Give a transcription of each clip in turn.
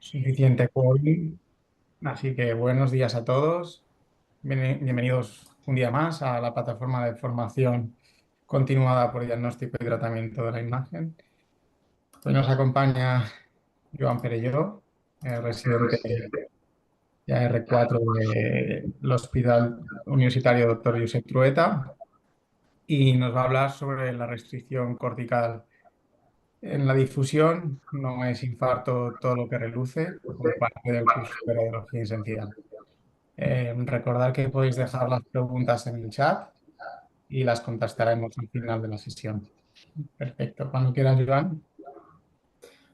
Suficiente quórum. Así que buenos días a todos. Bienvenidos un día más a la plataforma de formación continuada por diagnóstico y tratamiento de la imagen. Hoy nos acompaña Joan Perelló, residente ya R4 del Hospital Universitario Dr. Josep Trueta, y nos va a hablar sobre la restricción cortical en la difusión. No es infarto todo lo que reluce, como parte del curso de radiología esencial. Recordad que podéis dejar las preguntas en el chat y las contestaremos al final de la sesión. Perfecto. Cuando quieras, Joan.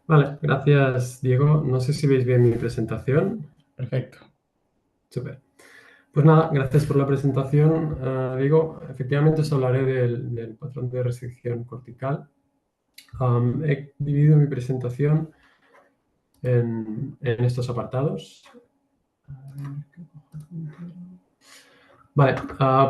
Vale, gracias, Diego. No sé si veis bien mi presentación. Perfecto. Súper. Pues nada, gracias por la presentación, Diego. Efectivamente, os hablaré del patrón de restricción cortical. He dividido mi presentación en estos apartados. Vale,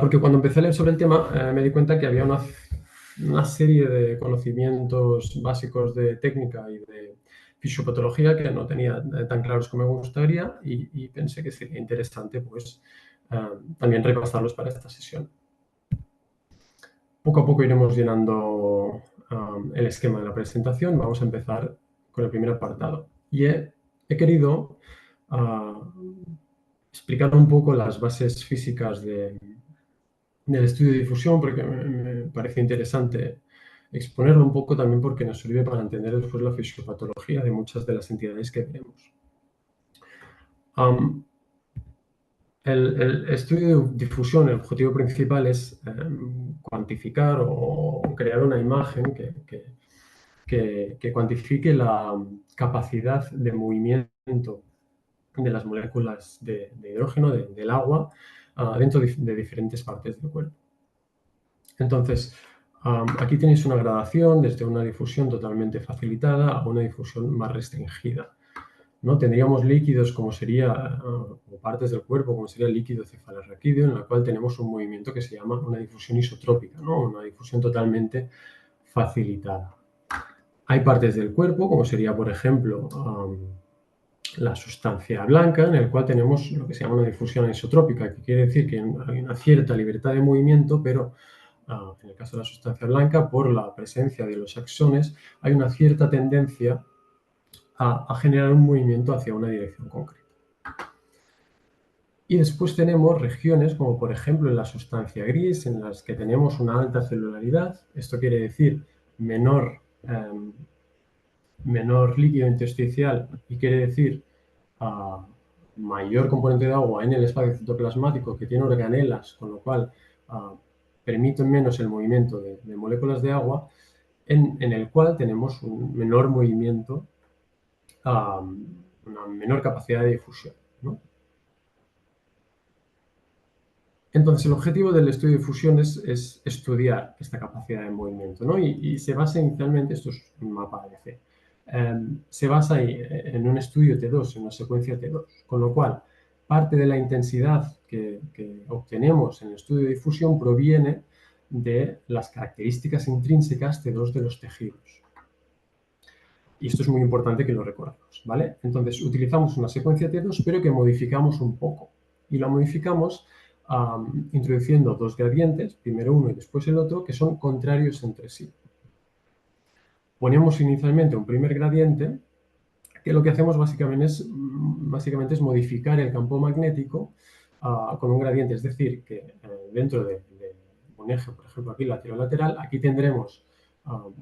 porque cuando empecé a leer sobre el tema me di cuenta que había una serie de conocimientos básicos de técnica y de fisiopatología que no tenía tan claros como me gustaría y pensé que sería interesante pues, también repasarlos para esta sesión. Poco a poco iremos llenando el esquema de la presentación. Vamos a empezar con el primer apartado. Y he querido explicar un poco las bases físicas del estudio de difusión porque me parece interesante exponerlo un poco también porque nos sirve para entender después la fisiopatología de muchas de las entidades que veremos. El estudio de difusión, el objetivo principal es cuantificar o crear una imagen que cuantifique la capacidad de movimiento de las moléculas de hidrógeno, del agua, dentro de diferentes partes del cuerpo. Entonces, aquí tenéis una gradación desde una difusión totalmente facilitada a una difusión más restringida, ¿no? Tendríamos líquidos como sería, o partes del cuerpo como sería el líquido cefalorraquídeo, en la cual tenemos un movimiento que se llama una difusión isotrópica, ¿no? Una difusión totalmente facilitada. Hay partes del cuerpo, como sería, por ejemplo, la sustancia blanca, en el cual tenemos lo que se llama una difusión isotrópica, que quiere decir que hay una cierta libertad de movimiento, pero en el caso de la sustancia blanca, por la presencia de los axones, hay una cierta tendencia a generar un movimiento hacia una dirección concreta. Y después tenemos regiones, como por ejemplo en la sustancia gris, en las que tenemos una alta celularidad. Esto quiere decir menor líquido intersticial y quiere decir mayor componente de agua en el espacio citoplasmático, que tiene organelas, con lo cual permiten menos el movimiento de moléculas de agua, en el cual tenemos un menor movimiento, una menor capacidad de difusión, ¿no? Entonces, el objetivo del estudio de difusión es estudiar esta capacidad de movimiento, ¿no? Y se basa inicialmente, esto es un mapa ABC, se basa en un estudio T2, en una secuencia T2, con lo cual parte de la intensidad que obtenemos en el estudio de difusión proviene de las características intrínsecas T2 de los tejidos. Y esto es muy importante que lo recordemos, ¿vale? Entonces, utilizamos una secuencia T2, pero que modificamos un poco. Y la modificamos introduciendo dos gradientes, primero uno y después el otro, que son contrarios entre sí. Ponemos inicialmente un primer gradiente, que lo que hacemos básicamente es modificar el campo magnético con un gradiente, es decir, que dentro de un eje, por ejemplo, aquí lateral-lateral, aquí tendremos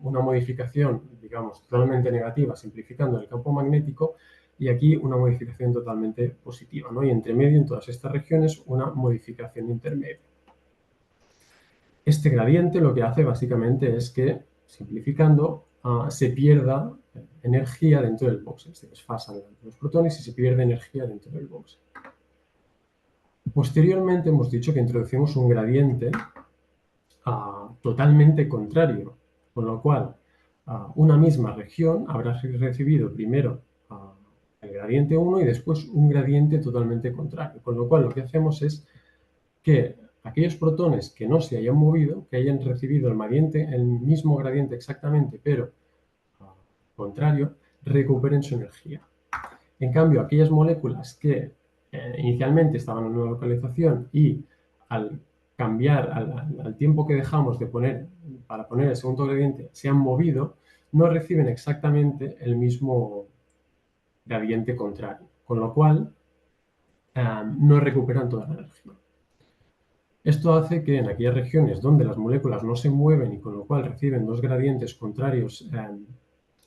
una modificación, digamos, totalmente negativa, simplificando el campo magnético, y aquí una modificación totalmente positiva, ¿no? Y entre medio, en todas estas regiones, una modificación intermedia. Este gradiente lo que hace básicamente es que, simplificando, se pierda energía dentro del boxer. Se desfasan los protones y se pierde energía dentro del boxer. Posteriormente hemos dicho que introducimos un gradiente totalmente contrario, con lo cual una misma región habrá recibido primero el gradiente 1 y después un gradiente totalmente contrario, con lo cual lo que hacemos es que aquellos protones que no se hayan movido, que hayan recibido el mismo gradiente exactamente, pero contrario, recuperen su energía. En cambio, aquellas moléculas que inicialmente estaban en una localización y al cambiar, al tiempo que dejamos de poner, para poner el segundo gradiente, se han movido, no reciben exactamente el mismo gradiente contrario, con lo cual no recuperan toda la energía. Esto hace que en aquellas regiones donde las moléculas no se mueven y con lo cual reciben dos gradientes contrarios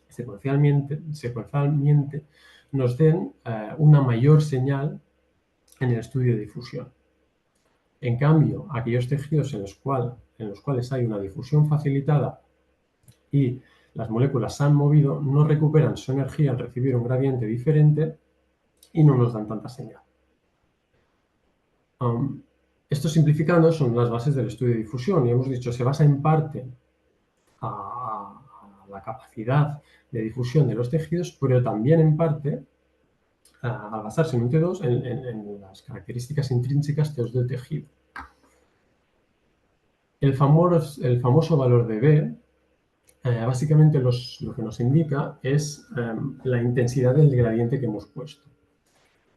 secuencialmente, nos den una mayor señal en el estudio de difusión. En cambio, aquellos tejidos en los cuales hay una difusión facilitada y las moléculas se han movido, no recuperan su energía al recibir un gradiente diferente y no nos dan tanta señal. Esto simplificando son las bases del estudio de difusión y hemos dicho se basa en parte a la capacidad de difusión de los tejidos, pero también en parte a basarse en un T2 en las características intrínsecas T2 del tejido. El famoso valor de B básicamente lo que nos indica es la intensidad del gradiente que hemos puesto.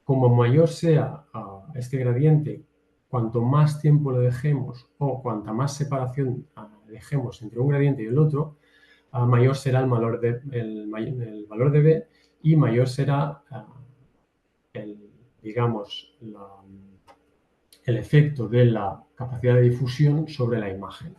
Como mayor sea este gradiente, cuanto más tiempo lo dejemos o cuanta más separación dejemos entre un gradiente y el otro, mayor será el valor de B y mayor será digamos, el efecto de la capacidad de difusión sobre la imagen.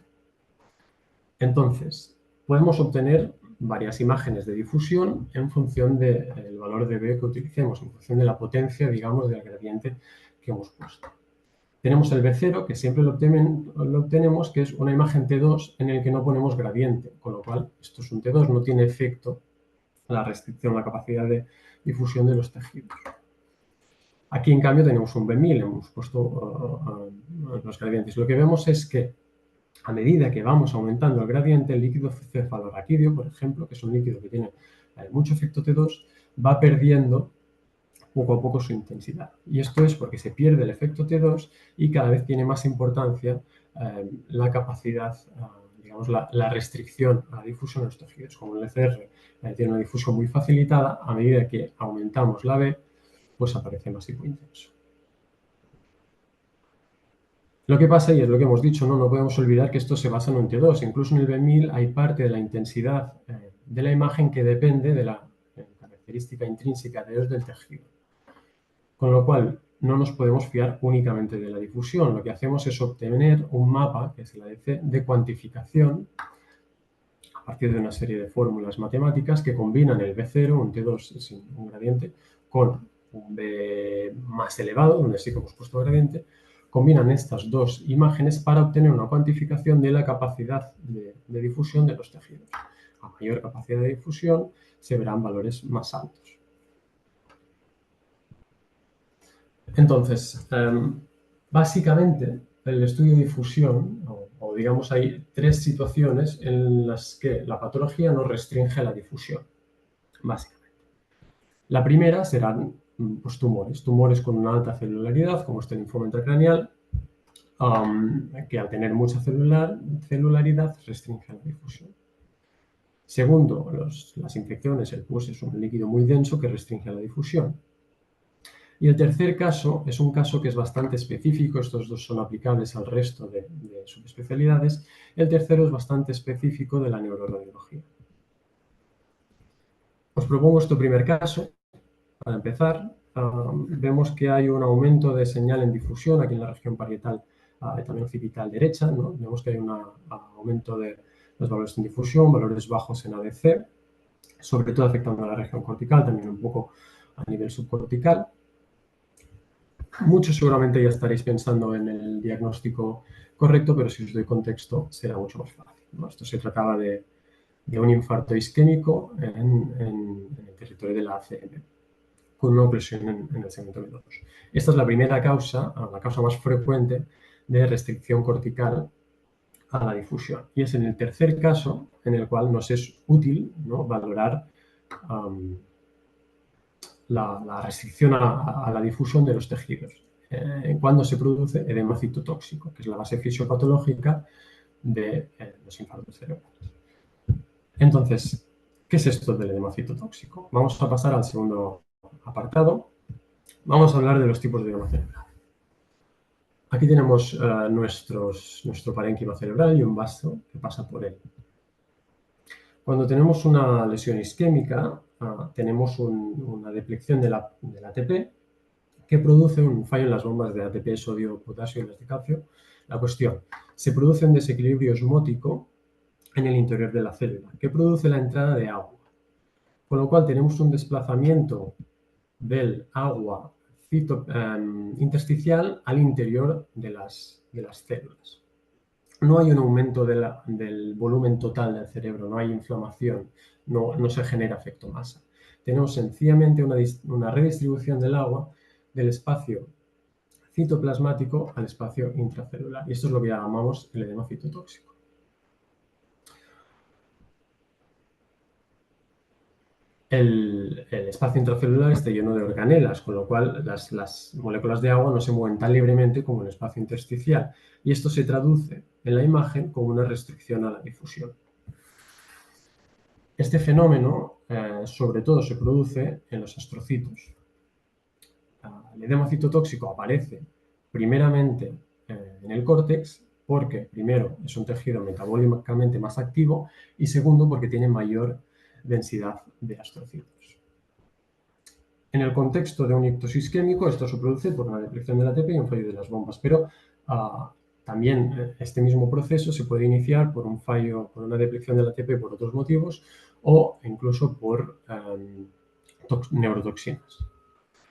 Entonces, podemos obtener varias imágenes de difusión en función del valor de B que utilicemos, en función de la potencia, digamos, del gradiente que hemos puesto. Tenemos el B0, que siempre lo obtenemos, que es una imagen T2 en el que no ponemos gradiente, con lo cual esto es un T2, no tiene efecto la restricción, la capacidad de difusión de los tejidos. Aquí, en cambio, tenemos un B1000, hemos puesto los gradientes. Lo que vemos es que a medida que vamos aumentando el gradiente, el líquido cefalorraquídeo, por ejemplo, que es un líquido que tiene mucho efecto T2, va perdiendo poco a poco su intensidad. Y esto es porque se pierde el efecto T2 y cada vez tiene más importancia la capacidad, digamos, la restricción a la difusión de los tejidos. Como el ECR tiene una difusión muy facilitada, a medida que aumentamos la B, pues aparece más hipointenso. Lo que pasa, y es lo que hemos dicho, no podemos olvidar que esto se basa en un T2. Incluso en el B1000 hay parte de la intensidad de la imagen que depende de la característica intrínseca de del tejido. Con lo cual, no nos podemos fiar únicamente de la difusión. Lo que hacemos es obtener un mapa, que es el ADC, de cuantificación a partir de una serie de fórmulas matemáticas que combinan el B0, un T2 sin un gradiente, con un B más elevado, donde sí que hemos puesto gradiente, combinan estas dos imágenes para obtener una cuantificación de la capacidad de difusión de los tejidos. A mayor capacidad de difusión se verán valores más altos. Entonces, básicamente, el estudio de difusión, o digamos hay tres situaciones en las que la patología no restringe la difusión, básicamente. La primera serán pues, tumores con una alta celularidad, como este linfoma intracraneal, que al tener mucha celularidad restringe la difusión. Segundo, las infecciones, el pus es un líquido muy denso que restringe la difusión. Y el tercer caso es un caso que es bastante específico, estos dos son aplicables al resto de subespecialidades. El tercero es bastante específico de la neuroradiología. Os propongo este primer caso. Para empezar, vemos que hay un aumento de señal en difusión aquí en la región parietal y también occipital derecha, ¿no? Vemos que hay un aumento de los valores en difusión, valores bajos en ADC, sobre todo afectando a la región cortical, también un poco a nivel subcortical. Muchos seguramente ya estaréis pensando en el diagnóstico correcto, pero si os doy contexto será mucho más fácil, ¿no? Esto se trataba de un infarto isquémico en el territorio de la ACM, con una opresión en el segmento venoso. Esta es la primera causa, la causa más frecuente de restricción cortical a la difusión. Y es en el tercer caso en el cual nos es útil, ¿no?, valorar la restricción a la difusión de los tejidos. Cuando se produce edema citotóxico, que es la base fisiopatológica de los infartos cerebrales. Entonces, ¿qué es esto del edema citotóxico? Vamos a pasar al segundo apartado, vamos a hablar de los tipos de edema cerebral. Aquí tenemos nuestro parénquima cerebral y un vaso que pasa por él. Cuando tenemos una lesión isquémica, tenemos una deplección del ATP que produce un fallo en las bombas de ATP, sodio, potasio y las de calcio. La cuestión, se produce un desequilibrio osmótico en el interior de la célula que produce la entrada de agua, con lo cual tenemos un desplazamiento del agua intersticial al interior de las células. No hay un aumento del volumen total del cerebro, no hay inflamación, no se genera efecto masa. Tenemos sencillamente una redistribución del agua del espacio citoplasmático al espacio intracelular. Y esto es lo que llamamos el edema citotóxico. El espacio intracelular está lleno de organelas, con lo cual las moléculas de agua no se mueven tan libremente como el espacio intersticial. Y esto se traduce en la imagen como una restricción a la difusión. Este fenómeno, sobre todo, se produce en los astrocitos. El edema citotóxico aparece primeramente en el córtex porque, primero, es un tejido metabólicamente más activo y, segundo, porque tiene mayor densidad de astrocitos. En el contexto de un ictus isquémico, esto se produce por una deplección del ATP y un fallo de las bombas, pero también este mismo proceso se puede iniciar por un fallo, por una deplección del ATP por otros motivos o incluso por neurotoxinas,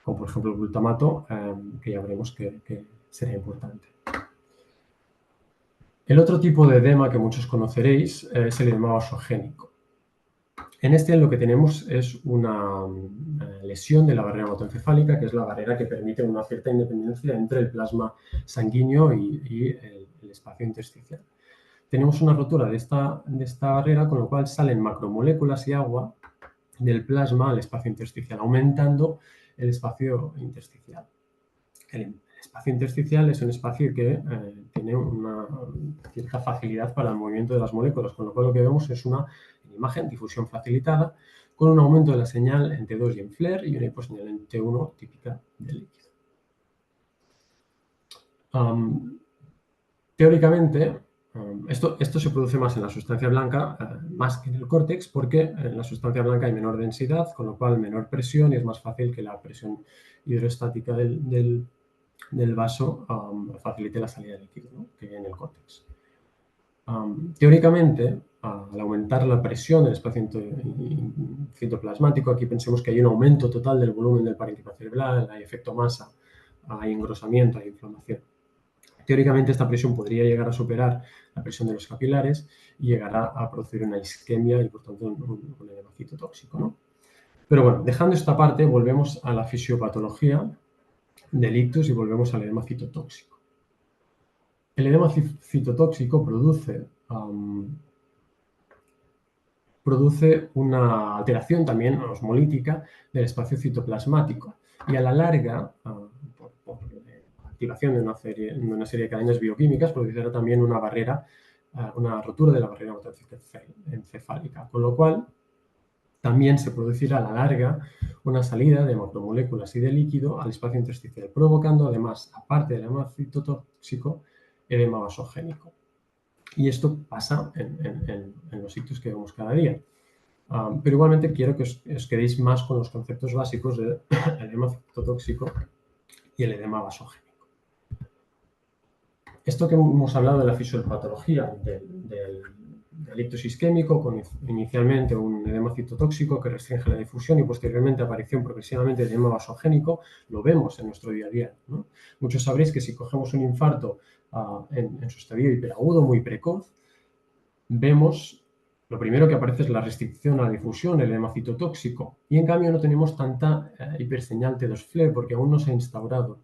como por ejemplo el glutamato, que ya veremos que será importante. El otro tipo de edema que muchos conoceréis es el edema vasogénico. En este lo que tenemos es una lesión de la barrera hematoencefálica, que es la barrera que permite una cierta independencia entre el plasma sanguíneo y el espacio intersticial. Tenemos una rotura de esta barrera, con lo cual salen macromoléculas y agua del plasma al espacio intersticial, aumentando el espacio intersticial. El espacio intersticial es un espacio que tiene una cierta facilidad para el movimiento de las moléculas, con lo cual lo que vemos es una imagen, difusión facilitada, con un aumento de la señal en T2 y en FLAIR y una hiposeñal en T1 típica del líquido. Teóricamente, esto se produce más en la sustancia blanca, más que en el córtex, porque en la sustancia blanca hay menor densidad, con lo cual menor presión y es más fácil que la presión hidroestática del vaso facilite la salida de líquido, ¿no?, que en el córtex. Teóricamente, al aumentar la presión del espacio citoplasmático, aquí pensemos que hay un aumento total del volumen del parénquima cerebral, hay efecto masa, hay engrosamiento, hay inflamación. Teóricamente, esta presión podría llegar a superar la presión de los capilares y llegará a producir una isquemia y, por tanto, un edema citotóxico, ¿no? Pero bueno, dejando esta parte, volvemos a la fisiopatología del ictus y volvemos al edema citotóxico. El edema citotóxico produce una alteración también osmolítica del espacio citoplasmático y a la larga, por activación de una serie de cadenas bioquímicas, producirá también una rotura de la barrera hematoencefálica, con lo cual también se producirá a la larga una salida de macromoléculas y de líquido al espacio intersticial, provocando además, aparte del edema citotóxico, edema vasogénico. Y esto pasa en los ictus que vemos cada día. Pero igualmente quiero que os quedéis más con los conceptos básicos del edema citotóxico y el edema vasogénico. Esto que hemos hablado de la fisiopatología del ictus isquémico, con inicialmente un edema citotóxico que restringe la difusión y posteriormente aparición progresivamente de edema vasogénico, lo vemos en nuestro día a día, ¿no? Muchos sabréis que si cogemos un infarto en su estadio hiperagudo muy precoz, vemos lo primero que aparece es la restricción a la difusión, el edema citotóxico, y en cambio no tenemos tanta hiperseñal T2 FLAIR porque aún no se ha instaurado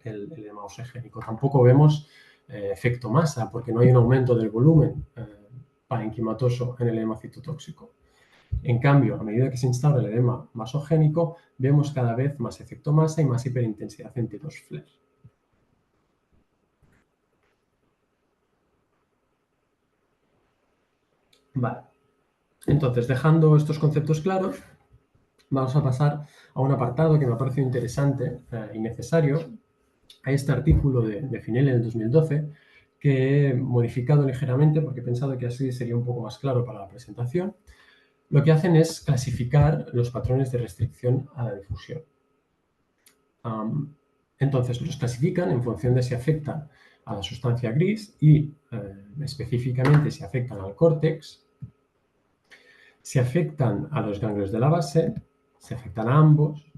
el edema vasogénico. Tampoco vemos efecto masa porque no hay un aumento del volumen parenquimatoso en el edema citotóxico. En cambio, a medida que se instaura el edema vasogénico, vemos cada vez más efecto masa y más hiperintensidad en T2 FLAIR. Vale. Entonces, dejando estos conceptos claros, vamos a pasar a un apartado que me ha parecido interesante y necesario, a este artículo de Finelli en el 2012, que he modificado ligeramente porque he pensado que así sería un poco más claro para la presentación. Lo que hacen es clasificar los patrones de restricción a la difusión. Entonces, los clasifican en función de si afectan a la sustancia gris y específicamente si afectan al córtex, si afectan a los ganglios de la base, si afectan a ambos,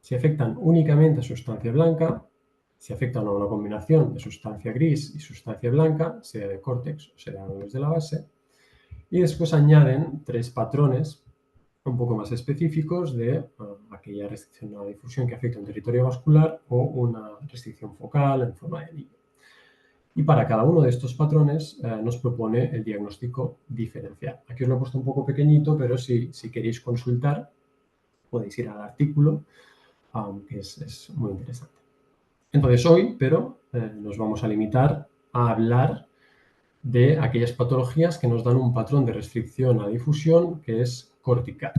si afectan únicamente a sustancia blanca, si afectan a una combinación de sustancia gris y sustancia blanca, sea de córtex o sea de ganglios de la base, y después añaden 3 patrones un poco más específicos de aquella restricción a la difusión que afecta a un territorio vascular o una restricción focal en forma de anillo. Y para cada uno de estos patrones nos propone el diagnóstico diferencial. Aquí os lo he puesto un poco pequeñito, pero si queréis consultar, podéis ir al artículo, que es muy interesante. Entonces hoy, nos vamos a limitar a hablar de aquellas patologías que nos dan un patrón de restricción a difusión que es cortical.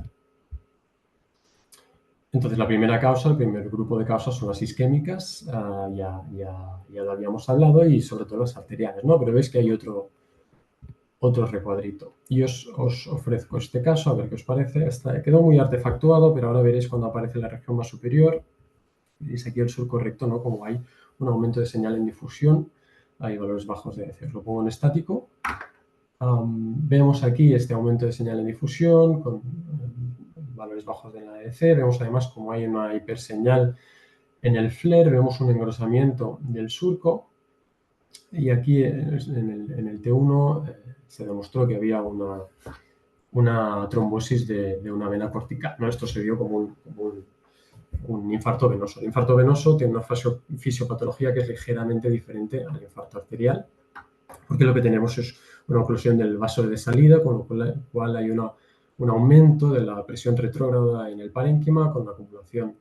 Entonces, la primera causa, el primer grupo de causas son las isquémicas, ya lo habíamos hablado, y sobre todo las arteriales, ¿no? Pero veis que hay otro recuadrito. Y os ofrezco este caso, a ver qué os parece. Quedó muy artefactuado, pero ahora veréis cuando aparece la región más superior. Veis aquí el surco recto, ¿no? Como hay un aumento de señal en difusión, hay valores bajos de EC. Os lo pongo en estático. Vemos aquí este aumento de señal en difusión con valores bajos de la EC. Vemos además como hay una hiperseñal en el FLAIR, vemos un engrosamiento del surco. Y aquí en el T1 se demostró que había una trombosis de una vena cortical, ¿no? Esto se vio como un infarto venoso. El infarto venoso tiene una fisiopatología que es ligeramente diferente al infarto arterial, porque lo que tenemos es una oclusión del vaso de salida, con lo cual hay un aumento de la presión retrógrada en el parénquima, con una acumulación,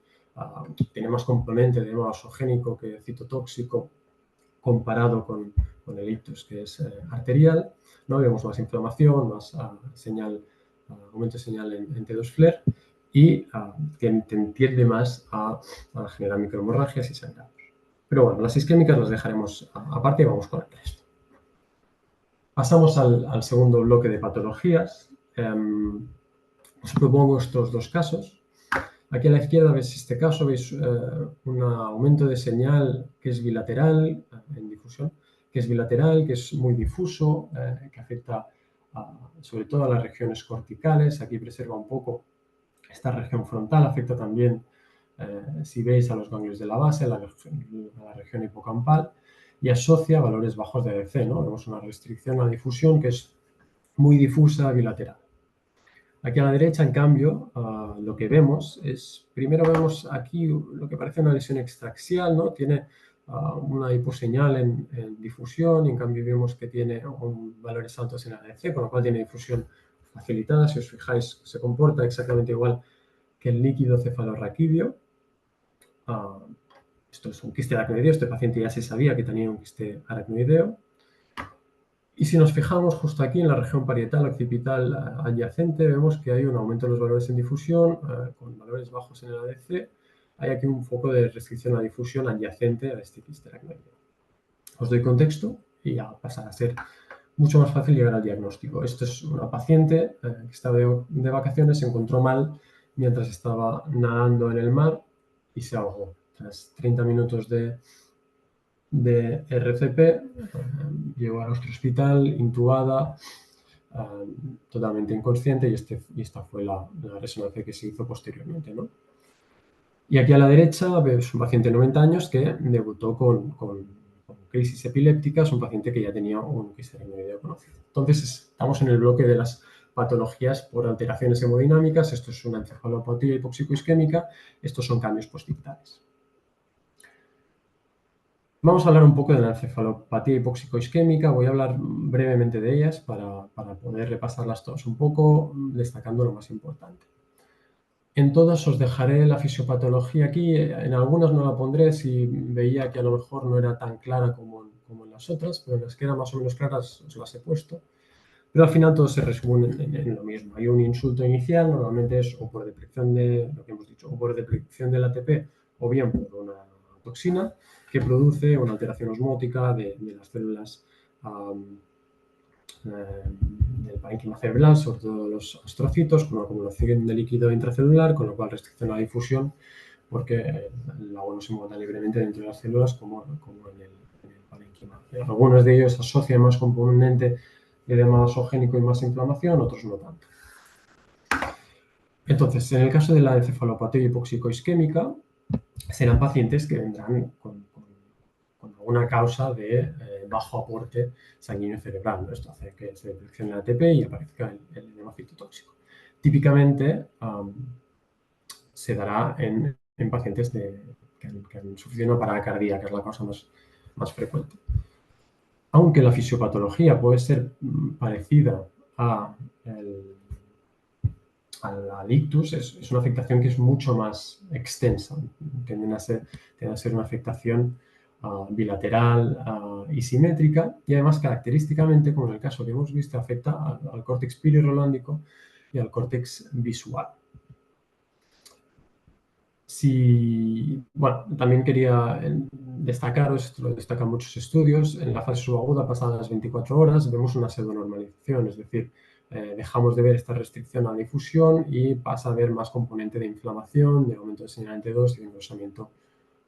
tiene más componente de edema vasogénico que citotóxico comparado con el ictus, que es arterial, ¿no? Vemos más inflamación, más aumento de señal en T2 FLAIR y que tiende más a generar microhemorragias y sangrados. Pero bueno, las isquémicas las dejaremos aparte y vamos con el resto. Pasamos al segundo bloque de patologías. Os propongo estos dos casos. Aquí a la izquierda veis este caso, veis un aumento de señal que es bilateral, en difusión, que es bilateral, que es muy difuso, que afecta sobre todo a las regiones corticales. Aquí preserva un poco esta región frontal, afecta también, si veis, a los ganglios de la base, a la región hipocampal, y asocia valores bajos de ADC, ¿no? Vemos una restricción a la difusión que es muy difusa, bilateral. Aquí a la derecha, en cambio, lo que vemos es, primero vemos aquí lo que parece una lesión extraxial, ¿no? Tiene una hiposeñal en difusión y en cambio vemos que tiene valores altos en ADC, con lo cual tiene difusión facilitada. Si os fijáis, se comporta exactamente igual que el líquido cefalorraquídeo. Esto es un quiste aracnoideo, este paciente ya se sabía que tenía un quiste aracnoideo. Y si nos fijamos justo aquí en la región parietal occipital adyacente, vemos que hay un aumento de los valores en difusión con valores bajos en el ADC. Hay aquí un foco de restricción a difusión adyacente a este quiste aracnoideo. Os doy contexto y ya pasará a ser mucho más fácil llegar al diagnóstico. Esto es una paciente que estaba de vacaciones, se encontró mal mientras estaba nadando en el mar y se ahogó. Tras 30 minutos de RCP, llegó a nuestro hospital intubada, totalmente inconsciente, y esta fue la resonancia que se hizo posteriormente, ¿no? Y aquí a la derecha vemos un paciente de 90 años que debutó con crisis epilépticas, un paciente que ya tenía un quiste aracnoideo conocido. Entonces estamos en el bloque de las patologías por alteraciones hemodinámicas. Esto es una encefalopatía hipoxicoisquémica, estos son cambios postictales. Vamos a hablar un poco de la encefalopatía hipoxicoisquémica. Voy a hablar brevemente de ellas para poder repasarlas todas un poco, destacando lo más importante. En todas os dejaré la fisiopatología aquí. En algunas no la pondré si veía que a lo mejor no era tan clara como en las otras, pero en las que eran más o menos claras os las he puesto. Pero al final todo se resume en lo mismo. Hay un insulto inicial, normalmente es o por depleción de, lo que hemos dicho, o por depleción del ATP o bien por una toxina que produce una alteración osmótica de las células del parénquima cerebral, sobre todo los astrocitos, con una acumulación de líquido intracelular, con lo cual restricciona la difusión porque el agua no se mueve tan libremente dentro de las células como en el parénquima. Algunos de ellos asocian más componente de edema vasogénico y más inflamación, otros no tanto. Entonces, en el caso de la encefalopatía hipóxico-isquémica, serán pacientes que vendrán con alguna causa de bajo aporte sanguíneo cerebral, ¿no? Esto hace que se deteccione el ATP y aparezca el edema citotóxico. Típicamente se dará en pacientes que han sufrido una parada cardíaca, que es la causa más frecuente. Aunque la fisiopatología puede ser parecida al ictus, es una afectación que es mucho más extensa. Tiende a ser una afectación bilateral y simétrica, y además característicamente, como en el caso que hemos visto, afecta al córtex pirirolándico y al córtex visual. Bueno, también quería destacaros, esto lo destacan muchos estudios, en la fase subaguda pasadas las 24 horas vemos una pseudonormalización, es decir, dejamos de ver esta restricción a la difusión y pasa a haber más componente de inflamación, de aumento de señalante 2 y de engrosamiento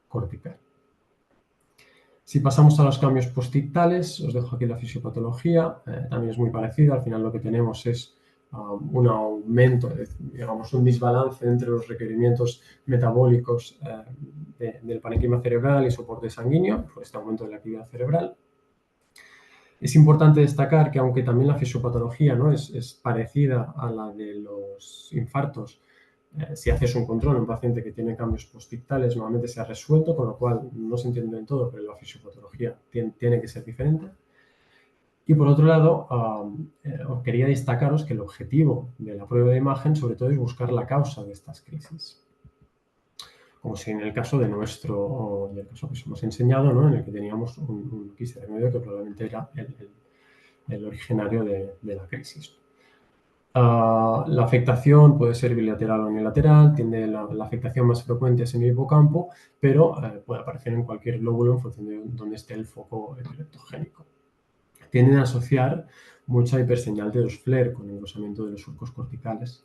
cortical. Si pasamos a los cambios postictales, os dejo aquí la fisiopatología, también es muy parecido, al final lo que tenemos es un aumento, digamos, un desbalance entre los requerimientos metabólicos del parénquima cerebral y soporte sanguíneo, por este aumento de la actividad cerebral. Es importante destacar que aunque también la fisiopatología, ¿no?, es parecida a la de los infartos, si haces un control en un paciente que tiene cambios postictales, normalmente se ha resuelto, con lo cual no se entiende en todo, pero la fisiopatología tiene que ser diferente. Y por otro lado, os quería destacaros que el objetivo de la prueba de imagen sobre todo es buscar la causa de estas crisis. Como si en el caso de del caso que os hemos enseñado, ¿no?, en el que teníamos un quiste de medio que probablemente era el originario de la crisis. La afectación puede ser bilateral o unilateral, la afectación más frecuente es en el hipocampo, pero puede aparecer en cualquier lóbulo en función de donde esté el foco epileptogénico. Tienden a asociar mucha hiperseñal de los FLAIR con engrosamiento de los surcos corticales.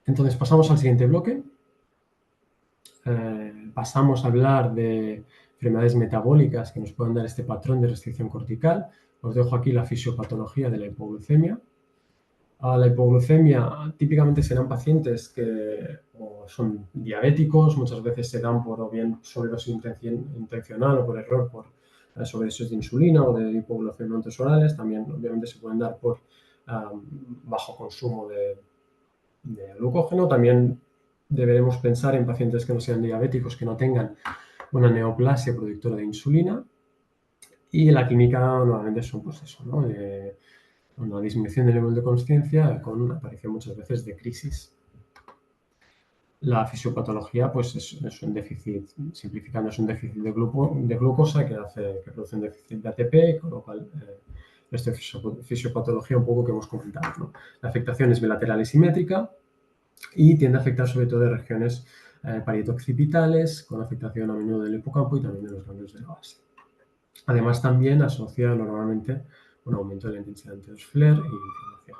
Entonces pasamos al siguiente bloque. Pasamos a hablar de enfermedades metabólicas que nos pueden dar este patrón de restricción cortical. Os dejo aquí la fisiopatología de la hipoglucemia. La hipoglucemia típicamente serán pacientes que son diabéticos, muchas veces se dan por o bien sobredosis intencional o por error por sobredosis de insulina o de hipoglucemiantes orales. También obviamente se pueden dar por bajo consumo de glucógeno. También deberemos pensar en pacientes que no sean diabéticos, que no tengan una neoplasia productora de insulina. Y en la clínica normalmente son pues eso, ¿no?, una disminución del nivel de conciencia con una aparición muchas veces de crisis. La fisiopatología pues es un déficit, simplificando, es un déficit de glucosa que produce un déficit de ATP, con lo cual esta fisiopatología un poco que hemos comentado, ¿no? La afectación es bilateral y simétrica y tiende a afectar sobre todo de regiones parieto-occipitales, con afectación a menudo del hipocampo y también de los ganglios de la base. Además también asocia normalmente un aumento de la intensidad de los FLAIR y inflamación.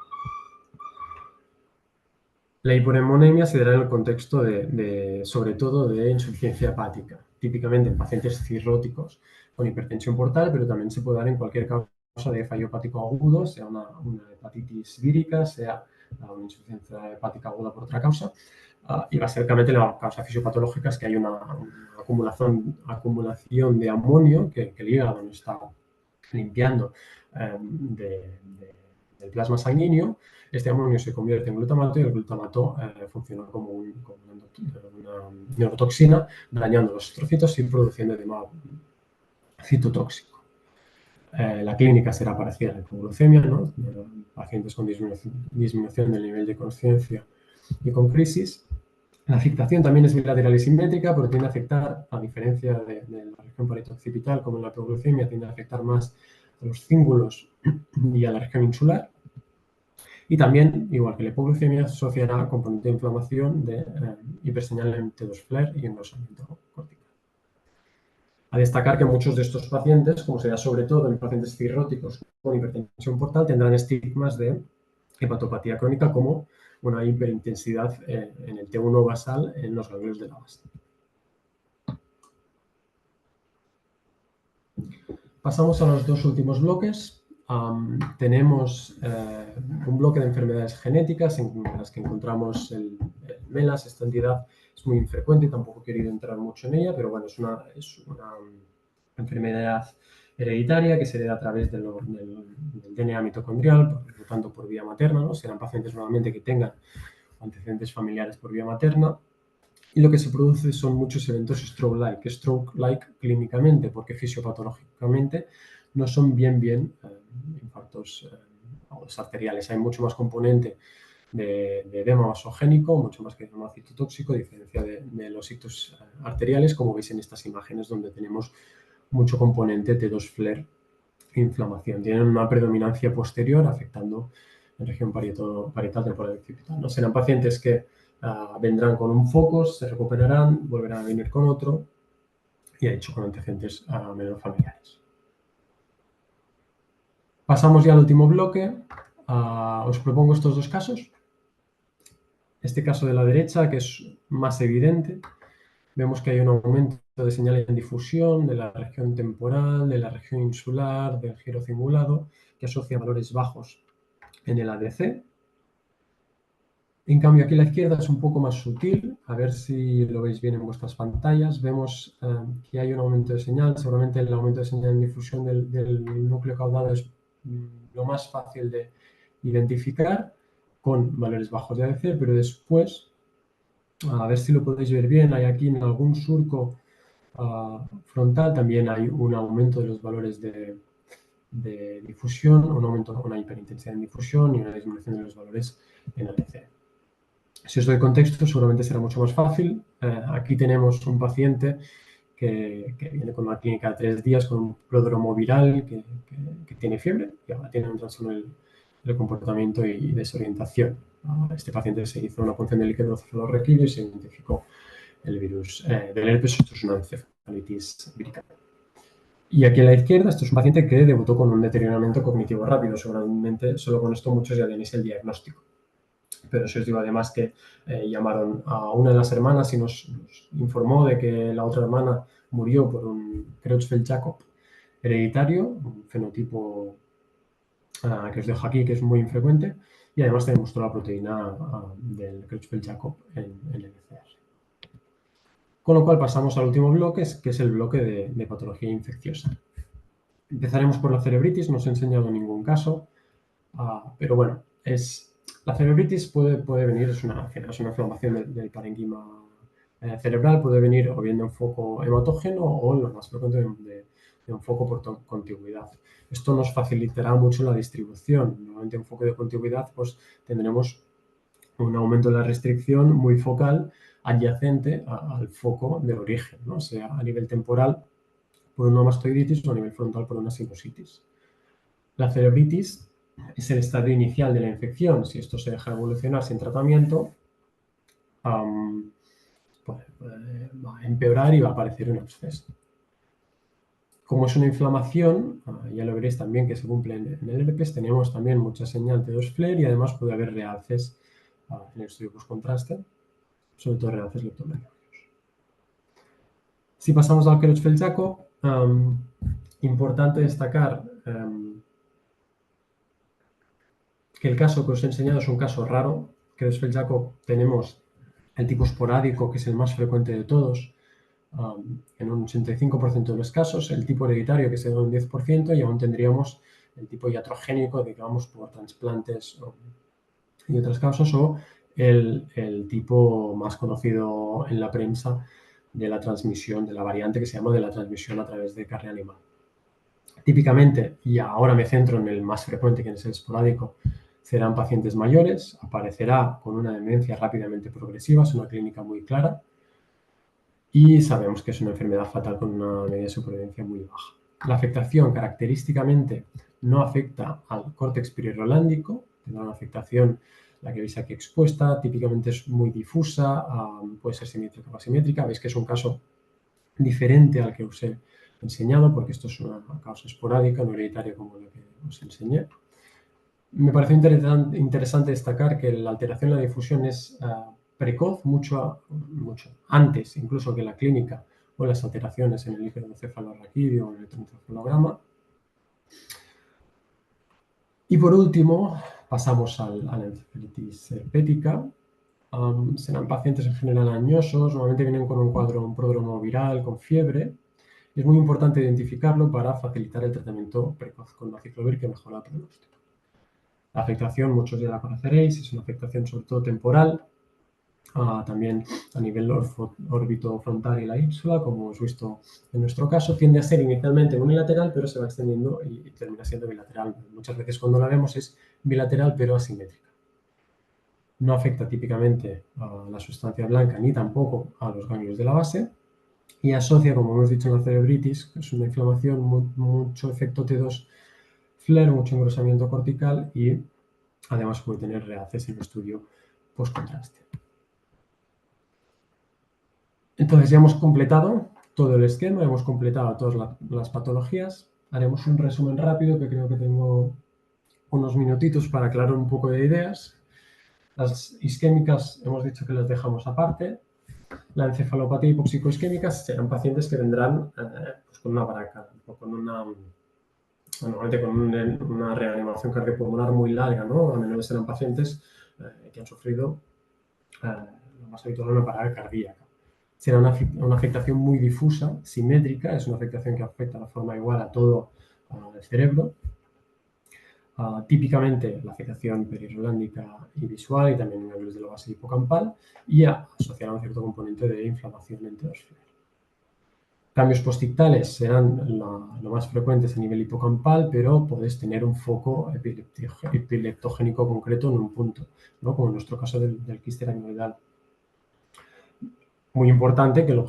La hiporemonemia se dará en el contexto sobre todo de insuficiencia hepática, típicamente en pacientes cirróticos con hipertensión portal, pero también se puede dar en cualquier causa de fallo hepático agudo, sea una hepatitis vírica, sea una insuficiencia hepática aguda por otra causa. Y básicamente la causa fisiopatológica es que hay una acumulación de amonio que el hígado no está limpiando del plasma sanguíneo. Este amonio se convierte en glutamato y el glutamato funciona como una neurotoxina, dañando los astrocitos y produciendo edema citotóxico. La clínica será parecida a la hipoglucemia, ¿no?, pacientes con disminución del nivel de conciencia y con crisis. La afectación también es bilateral y simétrica, pero tiende a afectar, a diferencia de la región parieto-occipital, como en la hipoglucemia, tiende a afectar más los cíngulos y a la región insular. Y también, igual que la hipoglucemia, se asociará a componente de inflamación de hiperseñal en T2 FLAIR y engrosamiento cortical. A destacar que muchos de estos pacientes, como se da sobre todo en pacientes cirróticos con hipertensión portal, tendrán estigmas de hepatopatía crónica como una hiperintensidad en el T1 basal en los ganglios de la base. Pasamos a los dos últimos bloques. Tenemos un bloque de enfermedades genéticas en las que encontramos el MELAS. Esta entidad es muy infrecuente y tampoco he querido entrar mucho en ella, pero bueno, es una enfermedad hereditaria que se hereda a través del DNA mitocondrial, por lo tanto por vía materna, ¿no? Serán pacientes normalmente que tengan antecedentes familiares por vía materna. Y lo que se produce son muchos eventos stroke-like clínicamente, porque fisiopatológicamente no son bien infartos agudos arteriales. Hay mucho más componente de edema vasogénico, mucho más que edema citotóxico, a diferencia de los hitos arteriales, como veis en estas imágenes donde tenemos mucho componente T2 FLAIR inflamación. Tienen una predominancia posterior afectando en región parietal temporal occipital. ¿No? Serán pacientes que vendrán con un foco, se recuperarán, volverán a venir con otro y, de hecho, con antecedentes menos familiares. Pasamos ya al último bloque. Os propongo estos dos casos. Este caso de la derecha, que es más evidente, vemos que hay un aumento de señal en difusión de la región temporal, de la región insular, del giro cingulado, que asocia valores bajos en el ADC. En cambio, aquí a la izquierda es un poco más sutil, a ver si lo veis bien en vuestras pantallas. Vemos que hay un aumento de señal, seguramente el aumento de señal en difusión del núcleo caudado es lo más fácil de identificar, con valores bajos de ADC, pero después, a ver si lo podéis ver bien, hay aquí en algún surco frontal también hay un aumento de los valores de difusión, una hiperintensidad en difusión y una disminución de los valores en ADC. Si os doy contexto, seguramente será mucho más fácil. Aquí tenemos un paciente que viene con una clínica de 3 días con un pródromo viral que tiene fiebre y ahora tiene un trastorno del comportamiento y desorientación. Este paciente se hizo una punción de líquido cefalorraquídeo y se identificó el virus del herpes. Esto es una encefalitis vírica. Y aquí a la izquierda, esto es un paciente que debutó con un deterioramiento cognitivo rápido. Seguramente solo con esto muchos ya tenéis el diagnóstico. Pero si os digo además que llamaron a una de las hermanas y nos informó de que la otra hermana murió por un Creutzfeldt-Jakob hereditario, un fenotipo que os dejo aquí, que es muy infrecuente, y además tenemos toda la proteína del Creutzfeldt-Jakob en el PCR. Con lo cual pasamos al último bloque, que es el bloque de patología infecciosa. Empezaremos por la cerebritis, no os he enseñado ningún caso, pero bueno, la cerebritis puede venir, es una inflamación del parénquima cerebral, puede venir o bien de un foco hematógeno o, lo más frecuente, de un foco por contigüidad. Esto nos facilitará mucho la distribución. Normalmente en foco de contigüidad pues tendremos un aumento de la restricción muy focal adyacente al foco de origen, ¿no? Sea a nivel temporal por una mastoiditis o a nivel frontal por una sinusitis. La cerebritis es el estadio inicial de la infección. Si esto se deja evolucionar sin tratamiento, pues, va a empeorar y va a aparecer un absceso. Como es una inflamación, ya lo veréis también que se cumple en el herpes, tenemos también mucha señal T2 FLAIR y además puede haber realces en el estudio post-contraste, sobre todo realces leptomeningios. Si pasamos al Creutzfeldt-Jakob, importante destacar que el caso que os he enseñado es un caso raro. Creutzfeldt-Jakob tenemos el tipo esporádico, que es el más frecuente de todos, en un 85% de los casos, el tipo hereditario, que es en un 10%, y aún tendríamos el tipo iatrogénico, digamos, por trasplantes y otras causas, o el tipo más conocido en la prensa de la transmisión, de la variante que se llama de la transmisión a través de carne animal. Típicamente, y ahora me centro en el más frecuente, que es el esporádico, serán pacientes mayores, aparecerá con una demencia rápidamente progresiva, es una clínica muy clara y sabemos que es una enfermedad fatal con una media de supervivencia muy baja. La afectación característicamente no afecta al córtex pirirolándico, tendrá una afectación, la que veis aquí expuesta, típicamente es muy difusa, puede ser simétrica o asimétrica. Veis que es un caso diferente al que os he enseñado, porque esto es una causa esporádica, no hereditaria como la que os enseñé. Me parece interesante destacar que la alteración en la difusión es precoz, mucho antes incluso que la clínica o las alteraciones en el líquido cefalorraquídeo o en el electroencefalograma. Y por último, pasamos a la encefalitis herpética. Serán pacientes en general añosos, normalmente vienen con un cuadro, un pródromo viral, con fiebre. Es muy importante identificarlo para facilitar el tratamiento precoz con aciclovir que mejora el pronóstico. La afectación, muchos ya la conoceréis, es una afectación sobre todo temporal, también a nivel órbito-frontal y la ínsula, como hemos visto en nuestro caso, tiende a ser inicialmente unilateral, pero se va extendiendo y termina siendo bilateral. Muchas veces cuando la vemos es bilateral, pero asimétrica. No afecta típicamente a la sustancia blanca ni tampoco a los ganglios de la base y asocia, como hemos dicho en la cerebritis, que es una inflamación, mucho efecto T2 flare, mucho engrosamiento cortical y además puede tener realces en estudio post-contraste. Entonces ya hemos completado todo el esquema, hemos completado todas las patologías. Haremos un resumen rápido que creo que tengo unos minutitos para aclarar un poco de ideas. Las isquémicas hemos dicho que las dejamos aparte. La encefalopatía hipoxicoisquémica serán pacientes que vendrán pues con una braca o con normalmente con una reanimación cardiopulmonar muy larga, ¿no? A menudo serán pacientes que han sufrido lo más habitual una parada cardíaca. Será una afectación muy difusa, simétrica, es una afectación que afecta de forma igual a todo el cerebro. Típicamente la afectación perirolándica y visual y también en ganglios de la base hipocampal y asociará un cierto componente de inflamación en T2 flare. Cambios postictales serán lo más frecuentes a nivel hipocampal, pero podéis tener un foco epileptogénico concreto en un punto, ¿no? Como en nuestro caso del quiste aracnoidal. Muy importante que el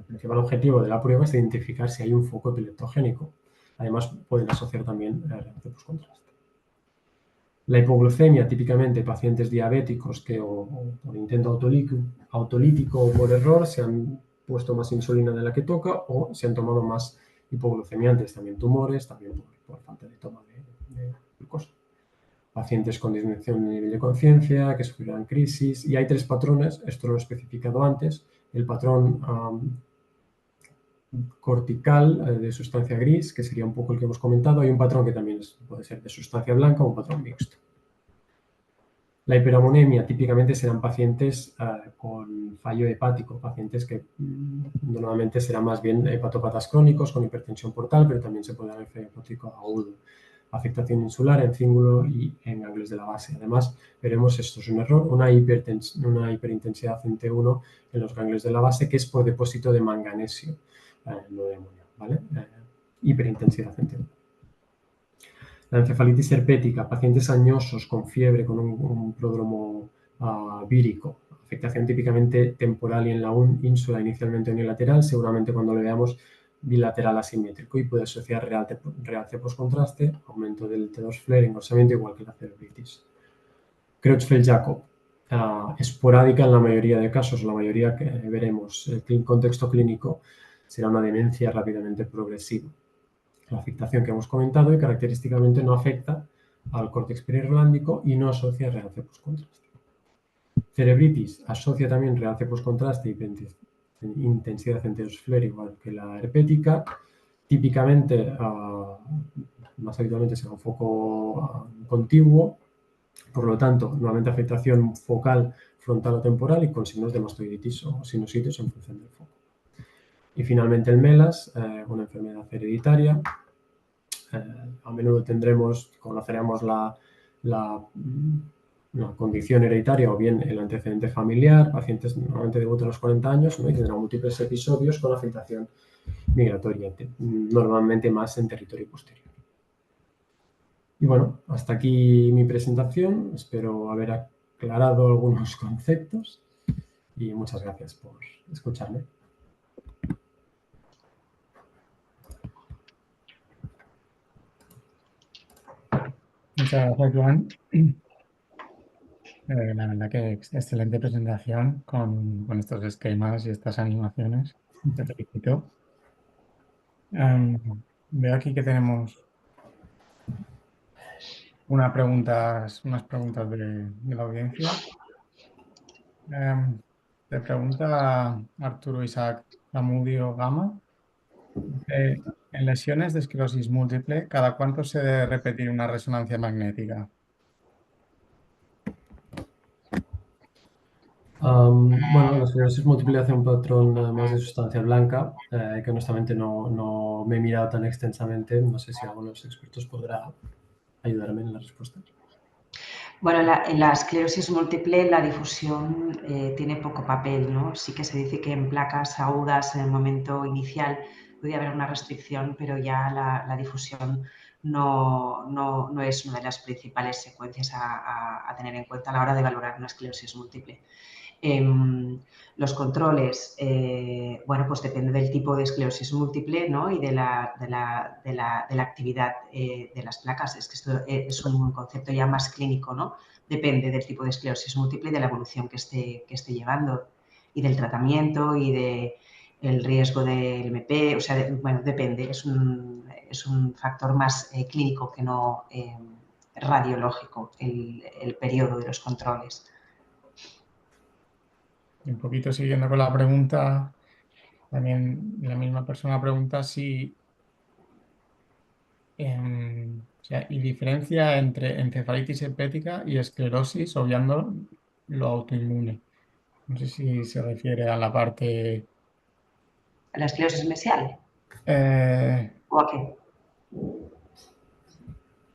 principal objetivo de la prueba es identificar si hay un foco epileptogénico. Además, pueden asociar también reacción postcontraste. La hipoglucemia, típicamente pacientes diabéticos que o por intento autolítico o por error se han puesto más insulina de la que toca o se han tomado más hipoglucemiantes, también tumores, también por falta de toma de glucosa. Pacientes con disminución de nivel de conciencia, que sufrirán crisis, y hay tres patrones, esto lo he especificado antes, el patrón cortical de sustancia gris, que sería un poco el que hemos comentado, hay un patrón que también puede ser de sustancia blanca o un patrón mixto. La hiperamonemia típicamente serán pacientes con fallo hepático, pacientes que normalmente serán más bien hepatópatas crónicos con hipertensión portal, pero también se puede dar el fallo hepático agudo. Afectación insular en cíngulo y en ganglios de la base. Además, veremos, esto es un error, una hiperintensidad en T1 en los ganglios de la base que es por depósito de manganesio, no de amonio, ¿vale? Hiperintensidad en T1. La encefalitis herpética, pacientes añosos con fiebre, con un pródromo vírico, afectación típicamente temporal y en la ínsula inicialmente unilateral, seguramente cuando lo veamos bilateral asimétrico y puede asociar realce postcontraste, aumento del T2 flare, engrosamiento igual que la cerebritis. Creutzfeldt-Jakob, esporádica en la mayoría de casos, la mayoría que veremos. El contexto clínico será una demencia rápidamente progresiva. La afectación que hemos comentado y característicamente no afecta al córtex pirirolándico y no asocia realce postcontraste. Cerebritis asocia también realce postcontraste y intensidad en T2 flare igual que la herpética. Típicamente, más habitualmente será un foco contiguo, por lo tanto, nuevamente afectación focal, frontal o temporal y con signos de mastoiditis o sinusitis en función del foco. Y finalmente el MELAS, una enfermedad hereditaria. A menudo conoceremos la condición hereditaria o bien el antecedente familiar, pacientes normalmente debutan a los 40 años, ¿no? Y tendrán múltiples episodios con afectación migratoria, normalmente más en territorio posterior. Y bueno, hasta aquí mi presentación, espero haber aclarado algunos conceptos y muchas gracias por escucharme. Muchas gracias, Joan. La verdad que excelente presentación con estos esquemas y estas animaciones. Te felicito. Em, Veo aquí que tenemos unas preguntas de la audiencia. Em, Te pregunta Arturo Isaac Zamudio Gama. En lesiones de esclerosis múltiple, ¿cada cuánto se debe repetir una resonancia magnética? Bueno, la esclerosis múltiple hace un patrón más de sustancia blanca, que honestamente no me he mirado tan extensamente. No sé si alguno de los expertos podrá ayudarme en la respuesta. Bueno, en la esclerosis múltiple la difusión tiene poco papel, ¿no? Sí que se dice que en placas agudas en el momento inicial puede haber una restricción, pero ya la difusión no es una de las principales secuencias a tener en cuenta a la hora de valorar una esclerosis múltiple. Los controles, bueno, pues depende del tipo de esclerosis múltiple, ¿no? Y de la actividad de las placas. Es que esto es un concepto ya más clínico, ¿no? Depende del tipo de esclerosis múltiple y de la evolución que esté llevando y del tratamiento y del riesgo del MP. O sea, bueno, depende. Es un factor más clínico que no radiológico, el periodo de los controles. Y un poquito siguiendo con la pregunta, también la misma persona pregunta si, o sea, y diferencia entre encefalitis hepática y esclerosis, obviando lo autoinmune. No sé si se refiere a la parte, ¿La esclerosis mesial? eh, ¿O a qué?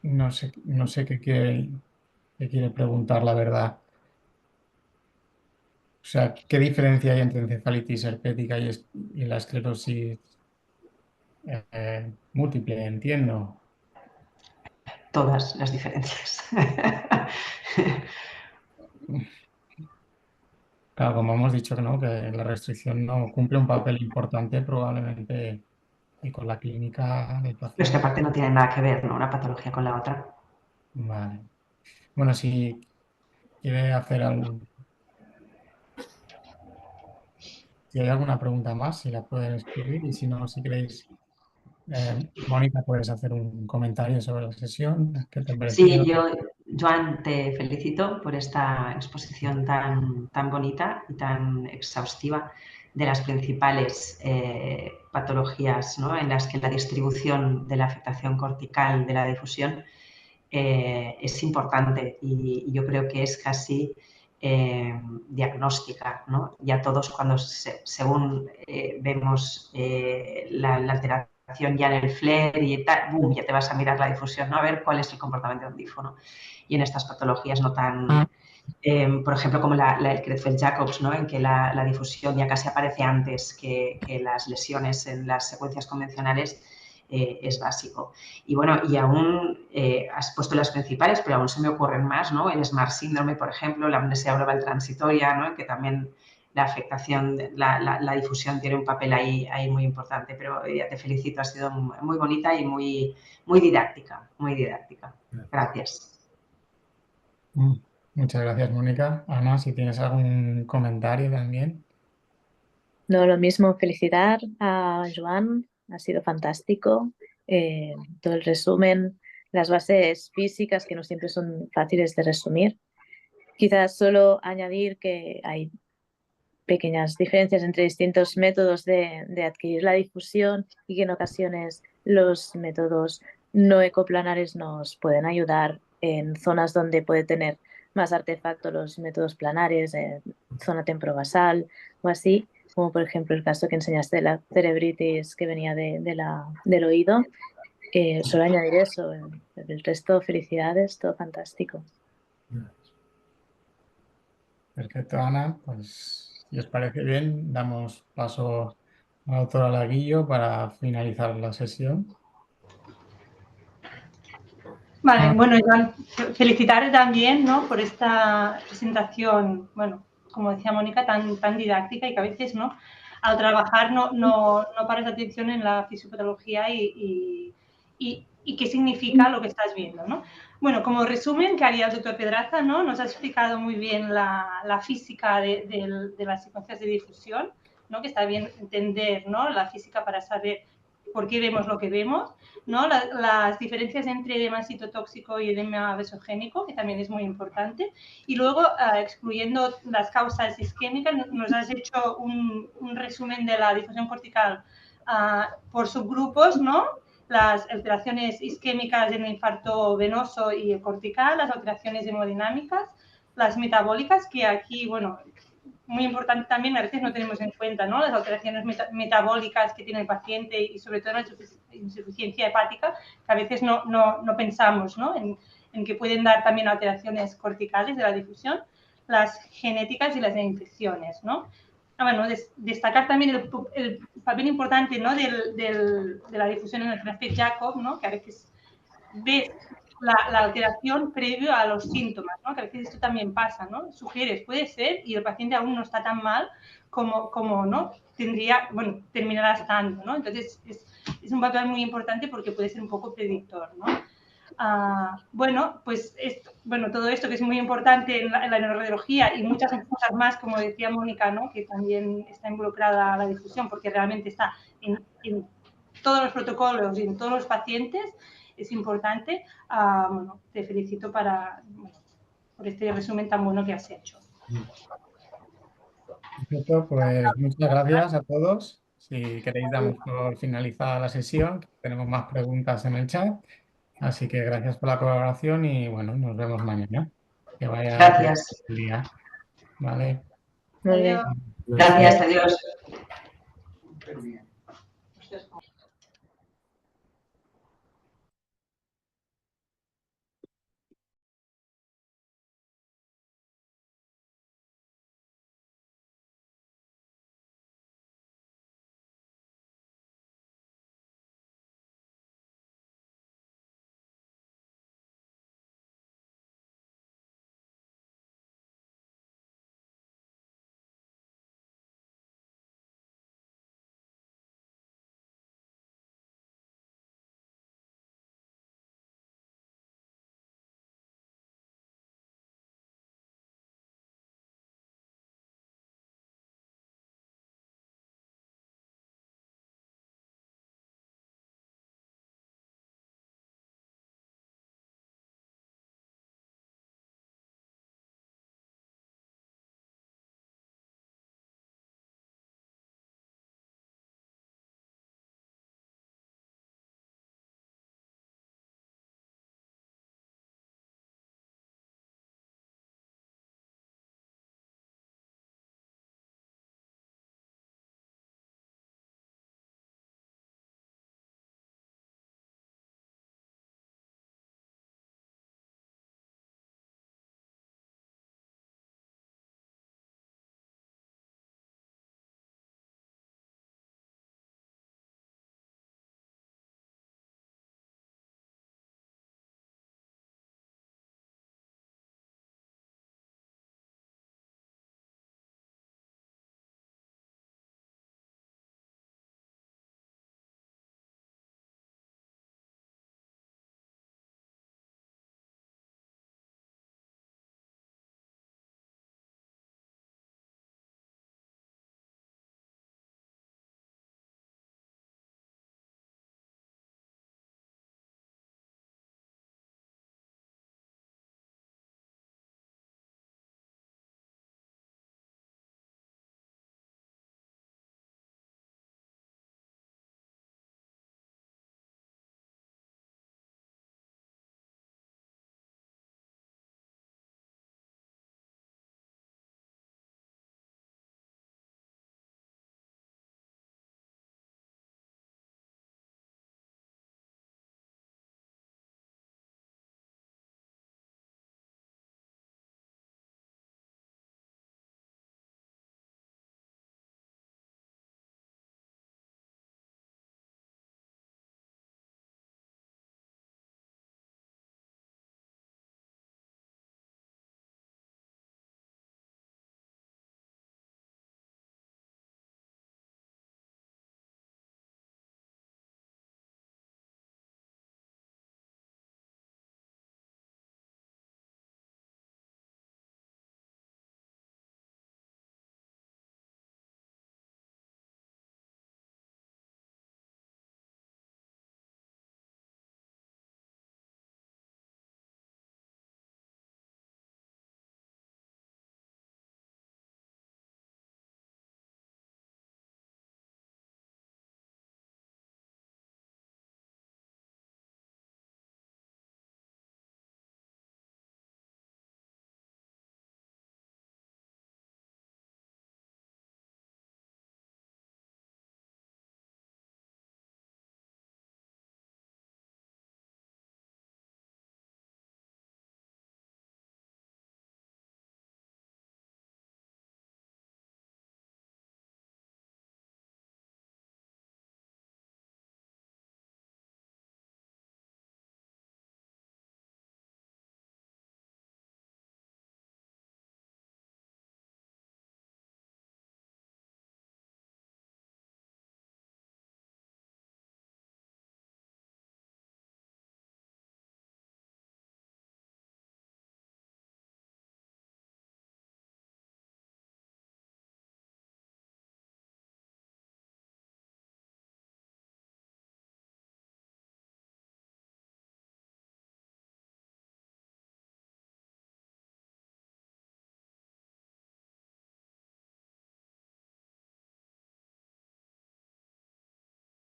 no sé qué quiere preguntar, la verdad. O sea, ¿qué diferencia hay entre encefalitis herpética y la esclerosis múltiple? Entiendo. Todas las diferencias. Claro, como hemos dicho que no, que la restricción no cumple un papel importante probablemente y con la clínica del Pero es que paciente. aparte no tienen nada que ver, ¿no? Una patología con la otra. Vale. Bueno, si quiere hacer algún, si hay alguna pregunta más, si la pueden escribir y si no, si queréis, Mónica, puedes hacer un comentario sobre la sesión. ¿Qué te ha Sí, parecido? Joan, te felicito por esta exposición tan bonita y tan exhaustiva de las principales patologías, ¿no? En las que la distribución de la afectación cortical de la difusión es importante y yo creo que es casi diagnóstica, ¿no? Ya todos cuando según vemos la alteración ya en el flare y tal, boom, ya te vas a mirar la difusión, ¿no? A ver cuál es el comportamiento del difo. Y en estas patologías no tan, por ejemplo, como el Creutzfeldt-Jacobs, ¿no? En que la difusión ya casi aparece antes que las lesiones en las secuencias convencionales, es básico. Y bueno, y aún has puesto las principales, pero aún se me ocurren más, ¿no? El SMART síndrome, por ejemplo, la amnesia global transitoria, ¿no? Que también la afectación, la difusión tiene un papel ahí muy importante, pero ya te felicito, ha sido muy bonita y muy didáctica, muy didáctica. Gracias. Mm, Muchas gracias, Mónica. Ana, si tienes algún comentario también. No, lo mismo, felicitar a Joan, ha sido fantástico. Todo el resumen, las bases físicas que no siempre son fáciles de resumir. Quizás solo añadir que hay pequeñas diferencias entre distintos métodos de adquirir la difusión y que en ocasiones los métodos no ecoplanares nos pueden ayudar en zonas donde puede tener más artefacto los métodos planares, zona temporobasal o así, como por ejemplo el caso que enseñaste de la cerebritis que venía del oído. Solo añadir eso, el resto, felicidades, todo fantástico. Perfecto, Ana. Pues si os parece bien, damos paso a la doctora Laguillo para finalizar la sesión. Vale, bueno, Iván, felicitar también, ¿no? Por esta presentación, bueno, como decía Mónica, tan didáctica y que a veces, ¿no? Al trabajar no paras atención en la fisiopatología y y qué significa lo que estás viendo, ¿no? Bueno, como resumen, que haría el doctor Pedraza, ¿no? Nos ha explicado muy bien la física de las secuencias de difusión, ¿no? Que está bien entender, ¿no? La física para saber por qué vemos lo que vemos, ¿no? Las diferencias entre edema citotóxico y edema vasogénico, que también es muy importante. Y luego, excluyendo las causas isquémicas, nos has hecho un resumen de la difusión cortical por subgrupos, ¿no? Las alteraciones isquémicas en el infarto venoso y el cortical, las alteraciones hemodinámicas, las metabólicas, que aquí, bueno, muy importante también, a veces no tenemos en cuenta, ¿no? Las alteraciones metabólicas que tiene el paciente y sobre todo la insuficiencia hepática, que a veces no pensamos, ¿no? En que pueden dar también alteraciones corticales de la difusión, las genéticas y las infecciones, ¿no? Bueno, destacar también el papel importante, ¿no? de la difusión en el Creutzfeldt-Jakob, ¿no? Que a veces ves la alteración previo a los síntomas, ¿no? Que a veces esto también pasa, ¿no? Sugieres, puede ser, y el paciente aún no está tan mal como ¿no? terminará estando, ¿no? Entonces, es un papel muy importante porque puede ser un poco predictor, ¿no? Bueno, pues todo esto que es muy importante en la neuroradiología y muchas cosas más, como decía Mónica, ¿no? Que también está involucrada la difusión porque realmente está en todos los protocolos y en todos los pacientes, es importante. Bueno, te felicito por este resumen tan bueno que has hecho. Perfecto, pues muchas gracias a todos. Si queréis, damos por finalizada la sesión. Tenemos más preguntas en el chat. Así que gracias por la colaboración y bueno, nos vemos mañana. Que vaya Gracias. el día. Vale. Muy bien. Adiós. Gracias, adiós.